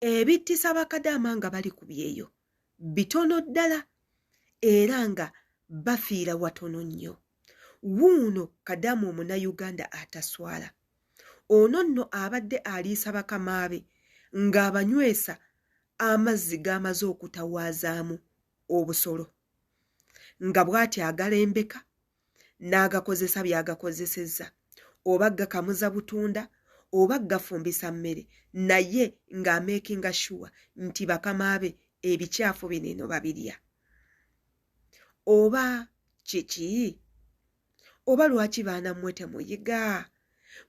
Ebittisa bakadaama nga bali ku byeyo bitono ddala era nga bafiira watono nnyo. Wuuno Kadaama Omunnayuganda ataswala. Ono nno abadde aliisa bakama be ng'abanywesa amazzi g'amaze okutawaazaamu obusolo. Nga bw'ati agalembeka n'agakozesa by'agakozesezza. Oba gakamuza butunda, oba gafumbisa mmere, naye ng'ameekinga sure nti bakama be ebicaafu bino eno babirya. Oba kiki? Oba lwaki baana mmwe temuyiga?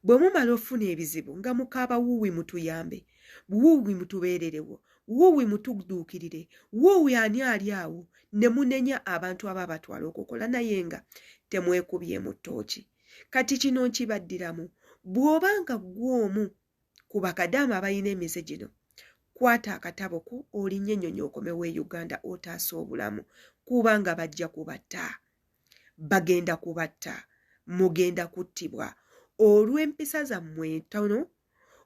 Bwe mumala ofuna ebizibu nga mukaaba wuuwi mutuyambe, wuuwi mutubeererewo, wuuwi mutuduukirire, wuuwi ani ali awo, ne munenya abantu aba batwala okukola naye nga temwekubye mu ttooki. Kati kino nkibaddiramu, bw'obanga gw'omu ku bakadaama abalina emize gino, kwata akatabo ko olinnye ennyonyi okomewo e Uganda otaasa obulamu, kubanga bajja kubatta. Bagenda kubatta, mugenda kuttibwa olw'empisa zammwe entono,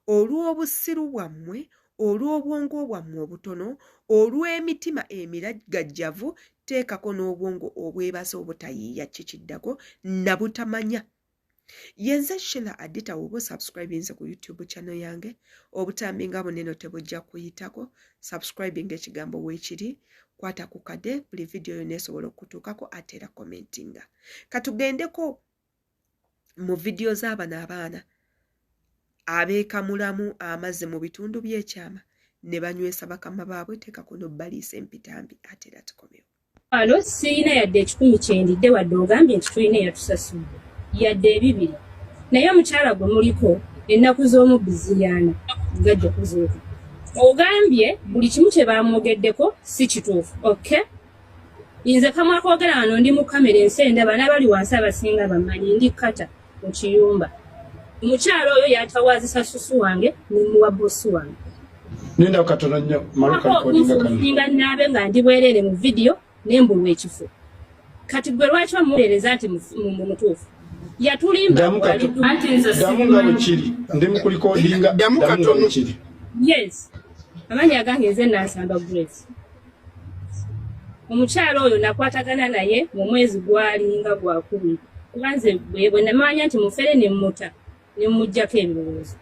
olw'obussiru bwammwe, olw'obwongo bwammwe obutono, olw'emitima emiragajjavu, teekako n'obwongo obwebaza obutayiiya kikiddako na butamanya. Yenze Sheila Adita oba subscribinze ku YouTube channel yange, obutambi nga buneno tebujja kuyitako, subscribing ekigambo weekiri, kwata ku kade, buli video yonna esobola okutuukako ate era commentinga. Katugendeko mu video z'abaana abeekamulamu amazzi mu bitundu by'ekyama ne banywesa bakama baabwe, teekako n'obbaliisa empitambi ate era tukomewo. Alo sirina yadde 10 kyendidde wadde ogambye nti tulina eyatusasudde yadde 2 naye omukyala gwe muliko ennaku z'omubbi ziyana gajja kuzuuka. Ogambye buli kimu kye bamwogeddeko si kituufu. Okay, nze kamwa kwogera wano ndi mu kamera ensenda bana bali wansi abasinga bamanyi ndi kata mu kiyumba. Omukyala oyo yatawaazisa susu wange n'omuwa bosi wange. Nenda katono nnyo maluka recordinga kano. Ninga nabe nga ndi bwerere mu video nembulwa ekifo. Kati gwe lwaki bamulereza nti mu mutuufu yatulimba anti nze sibimanyi kiri ndi mu kulikodinga damu katono kiri. Yes, amanya agange nze Nansamba Grace. Omukyala oyo nakwatagana naye mu mwezi gwalinga gwa 10 kubanze bwe namanya nti mufere ne muta ne mujjako ebirowoozo.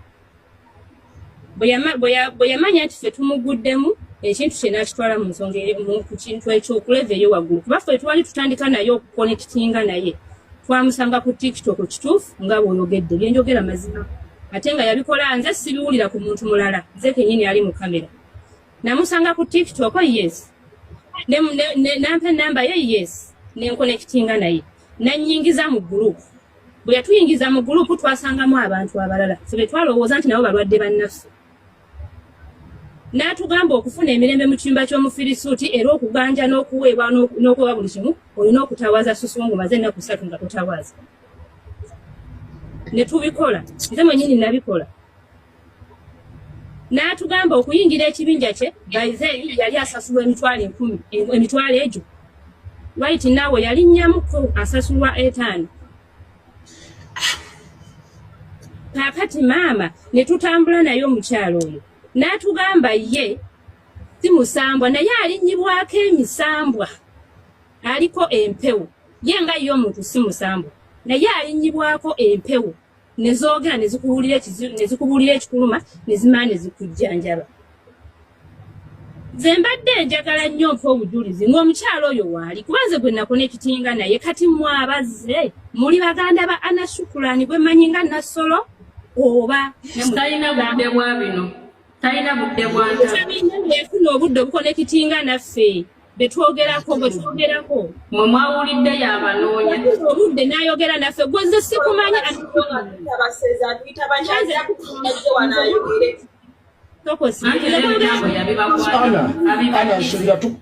Bwe yamanya nti ffe tumuguddemu ekintu kye nakitwala mu nsonga ku kintu ekyokuleva eyo waggulu kuba ffe twali tutandika naye okukonekitinga naye twamusanga ku TikTok kituufu nga bw'oyogedde byenjogera mazima ate nga yabikola nze sibiwulira ku muntu mulala nze kennyini ali mu kamera. Namusanga ku TikTok yes, nampa enamba ye yes, nenkonekitinga naye nannyingiza mu gurupu. Bwe yatuyingiza mu gurupu twasangamu abantu abalala ffe twalowooza nti nabo balwadde bannaffe. N'atugamba okufuna emirembe mu kiyumba ky'omufirisuuti era okuganja n'okuweebwa n'okuwa buli kimu olina okutawaaza susu ngo maze ennaku 3 nga totawaaza. Ne tubikola, nze mwennyini nabikola. N'atugamba okuyingira ekibinja kye bayizeri yali asasulwa emitwalo egyo. Right now yali nnyamuko asasulwa 5. Kakati maama ne tutambula naye omukyalo oyo. N'atugamba ye si musambwa naye alinnyibwako emisambwa. Aliko empewo. Ye nga ye omuntu si musambwa. Naye alinnyibwako empewo. Nezoogera nezikubuulira ekikuluma nezimaa nezikujjanjaba. Nze mbadde njagala nnyo mpa obujulizi ng'omukyalo oyo waali kuba nze gwe nakonekitinga naye kati mwabazze muli baganda ba Anna Shukrani gwe mmanyi nga Nassolo oba talina budde bwa bino. Talina budde bwa nta. Yafuna obudde obukonekitinga naffe betwogerako mwe mwawulidde y'abanoonya obudde n'ayogera naffe gwe nze sikumanyi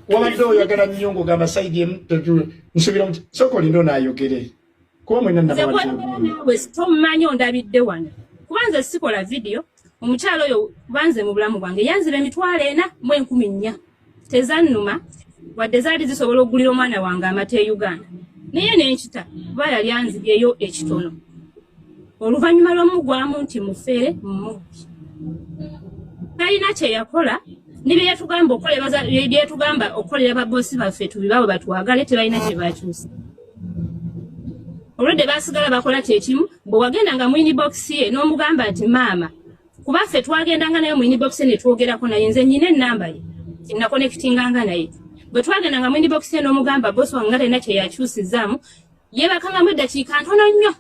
wabadde oyogera nnyo ng'ogamba sayidi emu nsubira mu soko lindo n'ayogere kuba mwena nawe tomumanyi ondabidde wano kuba nze sikola vidiyo. Omukyalo oyo banze mu bulamu bwange yanziba emitwalo 4,400 tezannuma wadde zaali zisobola okugulira omwana wange amata e Uganda naye nenkita kuba yali anzibyeyo ekitono. Oluvannyuma lw'omugwamu nti mufere mumubbi talina kye yakola ne bye yatugamba okukolera babbosi baffe tubibawe batwagale tebalina kye bakyusa olwedde basigala bakola kyekimu bwe wagendanga mu inbox ye n'omugamba nti maama kuba ffe twagendanga naye mu inbox ye ne twogerako naye nze nnyina ennamba ye kinakonekitinganga naye bwe twagendanga mu inbox ye n'omugamba bosi wange nga talina kye yakyusizaamu yeebakangamu eddakiika ntono nnyo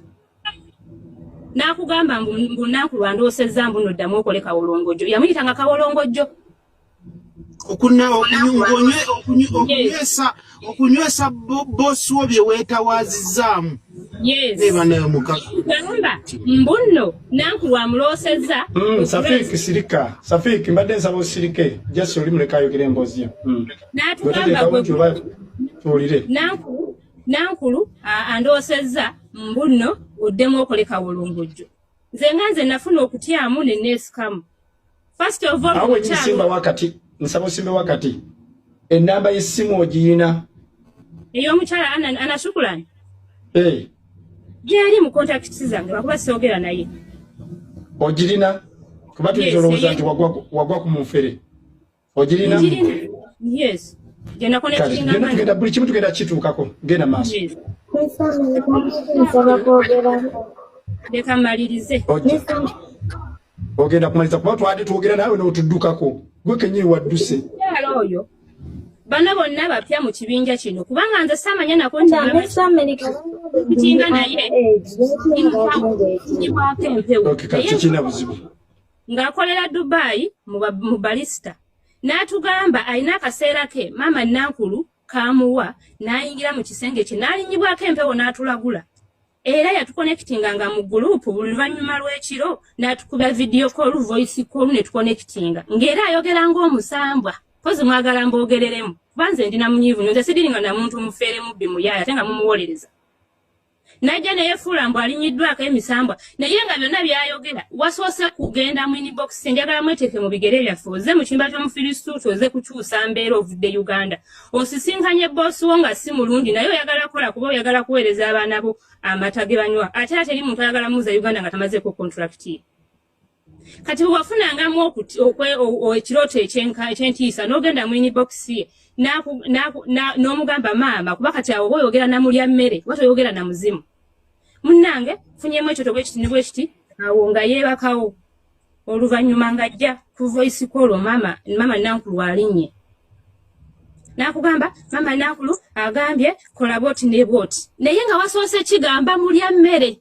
n'akugamba mbu Nankulu andoosezza mbu noddamu okole kawolongojjo yamuyitanga kawolongojjo okunywesa bosi wo bye weetawaazizaamu eba nayo mukagamba mbu nno Nankulu amuloosezza Safiki mbadde nsaba osirike jasi oli muleka ayogera emboozi ye n'atugamba Nankulu andoosezza mbu nno oddemu okole kawolongojjo nze nafuna okutyamu ne neesikamu first of all awo nsimba wakati nsaba osimbe wakati ennamba y'essimu ogiyina ey'omukyala anashukulani gyali mu kontakiti zange lwakuba siogera naye ogirina kuba tuyinza olowooza nti wagwa ku munfere ogirina yes genda buli kimu tugenda kituukako genda maaso leka mmalirize ogenda kumaliza kuba twali twogera naawe n'otuddukako gwe kenyini wadduse kyala oyo bano bonna bapya mu kibinja kino kubanga nze saamanya nako ntitinga naye nyibwako empewo kikina buzibu ng'akolera Dubai mu balista n'atugamba alina akaseera ke maama Nankulu kaamuwa n'ayingira mu kisenge kye n'alinyibwako empewo n'atulagula era yatukonekitinganga mu gurupu buli luvannyuma lw'ekiro n'atukuba vidiyo call voice call ne tukonekitinga ng'era ayogera ng'omusambwa pozi mwagala mboogereremu kuba nze ndina munyiivu nze sidiringa na muntu mufeere mubbi muyaaya ate nga mumuwolereza najja ne yeefuula mbu alinyiddwako emisambwa naye nga byonna byayogera wasoose kugenda mu inbox njagala mweteeke mu bigere byaffe oze mu kimba ky'omufirisuuti oze kukyusa mbeera ovudde Uganda osisinkanye boosi wo nga si mulungi naye oyagala kukola kuba oyagala kuweereza abaana bo amata ge banywa ate teri muntu ayagala muza Uganda nga tamazeeko contract ye kati wafunangamu ekirooto ekyentiisa n'ogenda mu inbox ye n'omugamba maama kuba kati awo oyogera na mulya mmere watoyogera na muzimu munnange funyemu ekyoto bwe kiti awo nga yeebakawo oluvannyuma ng'ajja ku voice call maama Nankulu alinnye n'akugamba maama Nankulu agambye kola bwoti ne bwoti naye nga wasoose kigamba mulya mmere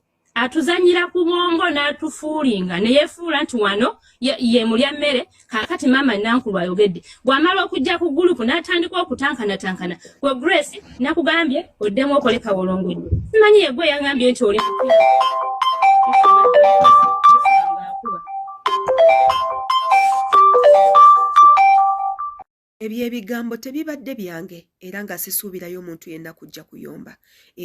atuzanyira ku bwongo n'atufuulinga ne yeefuula nti wano ye mulya mmere kaakati maama Nankulu ayogedde bw'amala okujja ku gurupu n'atandika okutankana we Grace nakugambye oddemu okole kawolongojjo simanyi ye gwe yagambye nti oli ebyo ebigambo tebibadde byange era nga sisuubirayo omuntu yenna kujja kuyomba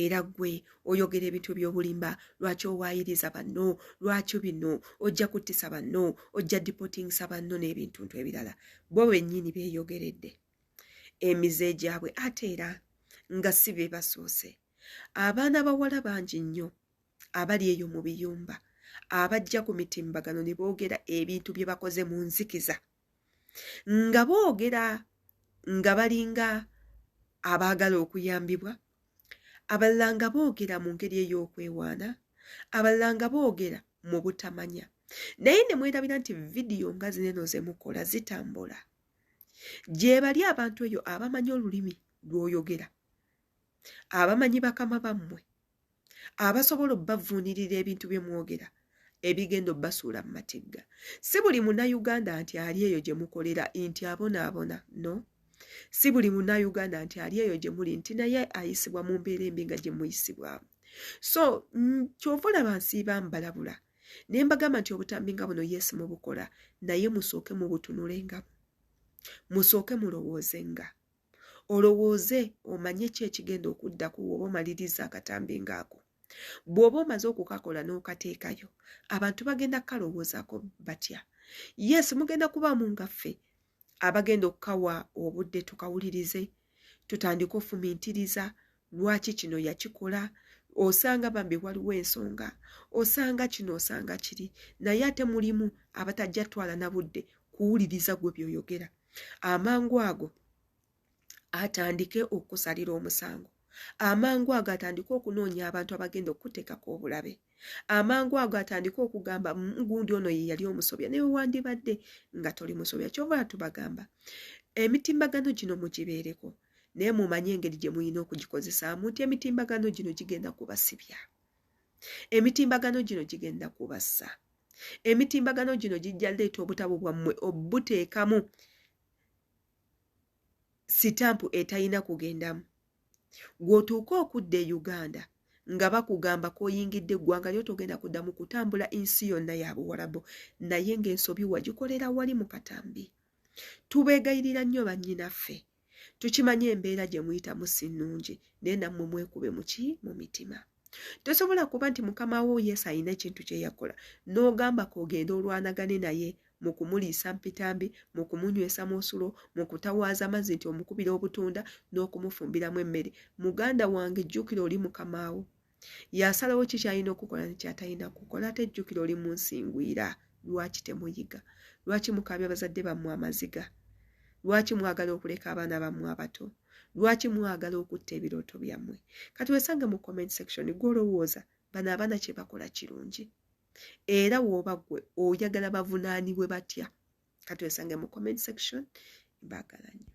era gwe oyogera ebintu by'obulimba lwaki owaayiriza banno lwaki bino ojja kuttisa banno ojja dipotingisa banno n'ebintuntu ebirala bo bennyini beeyogeredde emize gyabwe ate era nga si be basoose abaana bawala bangi nnyo abali eyo mu biyumba abajja ku mitimbagano ne boogera ebintu bye bakoze mu nzikiza nga boogera nga balinga abaagala okuyambibwa abalala nga boogera mu ngeri ey'okwewaana abalala nga boogera mu butamanya naye ne mwerabira nti vidiyo nga zineno ze mukola zitambula gye bali abantu eyo abamanyi olulimi lw'oyogera abamanyi bakama bammwe abasobola obbavuunirira ebintu bye mwogera ebigenda obbasuula mu matigga si buli munnayuganda nti ali eyo gye mukolera nti abonaabona no si buli munnayuganda nti ali eyo gye muli nti naye ayisibwa mu mbeera embi nga gye muyisibwamu so kyova olaba nsiiba mbalabula ne mbagamba nti obutambi nga buno Yesu mubukola naye musooke mubutunulengamu musooke mulowoozenga olowooze omanye ki ekigenda okuddaku oba omaliriza akatambi ngaako bw'oba omaze okukakola n'okateekayo abantu bagenda kukalowoozaako batya Yesu mugenda kubaamu ngaffe abagenda okukawa obudde tukawulirize tutandika ofumintiriza lwaki kino yakikola osanga bambi waliwo ensonga osanga kino osanga kiri naye ate mulimu abatajja twala na budde kuwuliriza gwe byoyogera amangu ago atandike okusalira omusango amangu ago atandike okunoonya abantu abagenda okuteekako obulabe amangu ago atandike okugamba gundi ono ye yali omusobya naye wandibadde nga toli musobya kyova tubagamba emitimbagano gino mugibeereko naye mumanye engeri gye muyina okugikozesaamu nti emitimbagano gino gigenda kubasibya emitimbagano gino gigenda kubassa emitimbagano gino gijja leeta obutabo bwammwe obuteekamu sitampu etayina kugendamu gw'otuuka okudda e Uganda nga bakugamba koyingidde eggwanga lyo togenda kuddamu kutambula ensi yonna ya Buwarabu naye ng'ensobi wagikolera wali mu katambi tubeegayirira nnyo bannyinaffe tukimanye embeera gye muyitamu si nnungi naye nammwe mwekube mu mitima tosobola kuba nti mukama wo Yesu ayina ekintu kye yakola n'ogamba k'ogenda olwanagane naye mu kumuliisa mpitambi mu kumunywesa musulo mu kutawaaza amazzi nti omukubira obutunda n'okumufumbiramu emmere muganda wange jjukira oli mukama wo yasalawo ki kyalina okukola nekyatalina kukola ate jjukira oli munsingwira lwaki temuyiga lwaki mukabya bazadde bammwe amaziga lwaki mwagala okuleka abaana bammwe abato lwaki mwagala okutta ebirooto byammwe kati wesange mu comment section gw'olowooza bano abaana kye bakola kirungi era wooba gwe oyagala bavunaanibwe batya kati wesange mu comment section baagala nnyo